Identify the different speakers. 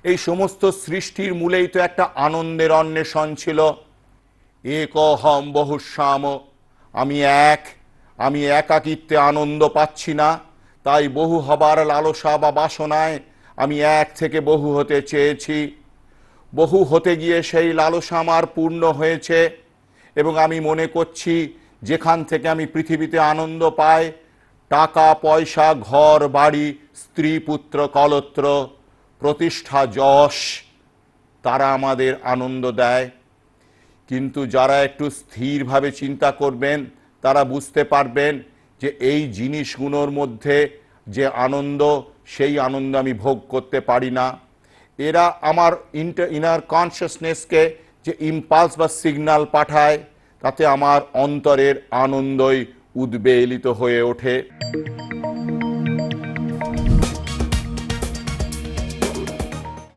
Speaker 1: এই সমস্ত সৃষ্টির মূলেই তো একটা আনন্দের অন্বেষণ ছিল। একহম বহুশ্যাম, আমি এক, আমি একাকিত্বে আনন্দ পাচ্ছি না, তাই বহু হবার লালসা বা বাসনায় আমি এক থেকে বহু হতে চেয়েছি। বহু হতে গিয়ে সেই লালসা আমার পূর্ণ হয়েছে এবং আমি মনে করছি যেখান থেকে আমি পৃথিবীতে আনন্দ পাই, টাকা পয়সা, ঘর বাড়ি, স্ত্রী পুত্র কলত্র, প্রতিষ্ঠা যশ, তারা আমাদের আনন্দ দেয়। কিন্তু যারা একটু স্থিরভাবে চিন্তা করবেন তারা বুঝতে পারবেন যে এই জিনিসগুলোর মধ্যে যে আনন্দ, সেই আনন্দ আমি ভোগ করতে পারি না। এরা আমার ইনার কনসিয়াসনেসকে যে ইম্পালস বা সিগন্যাল পাঠায়, তাতে আমার অন্তরের আনন্দই উদ্বেলিত হয়ে ওঠে।